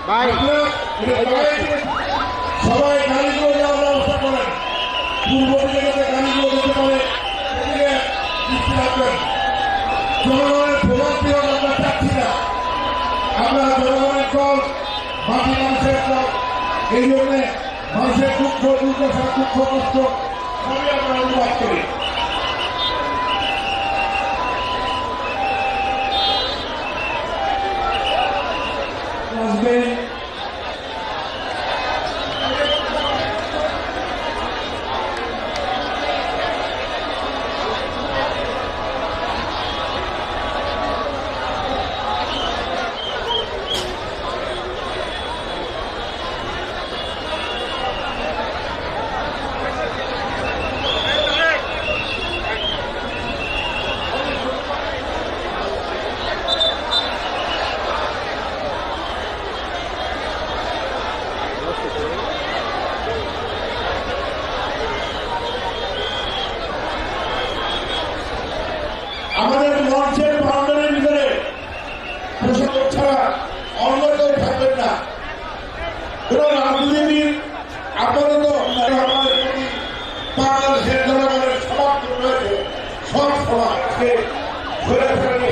সবাই গাড়িগুলো যাওয়ার ব্যবস্থা করেন, পূর্ব দিকে যাতে গাড়িগুলো যেতে পারে সেদিকে দৃষ্টি রাখবেন। জনগণের ভোগান্তি আমরা চাচ্ছি না, আমরা জনগণের দল, মাটি মানুষের দল, এই জন্যে মানুষের দুঃখ দুর্দশা দুঃখ কষ্ট সবই আমরা অনুবাদ করি। আমাদের মঞ্চের বাউন্ডারির ভিতরে প্রশাসন ছাড়া অন্য কেউ থাকবেন না। কোন রাজনীতির আপাতত বাংলাদেশের জনগণের সমাপ্ত রয়েছে, সব সমাজকে ঘুরে ফেলে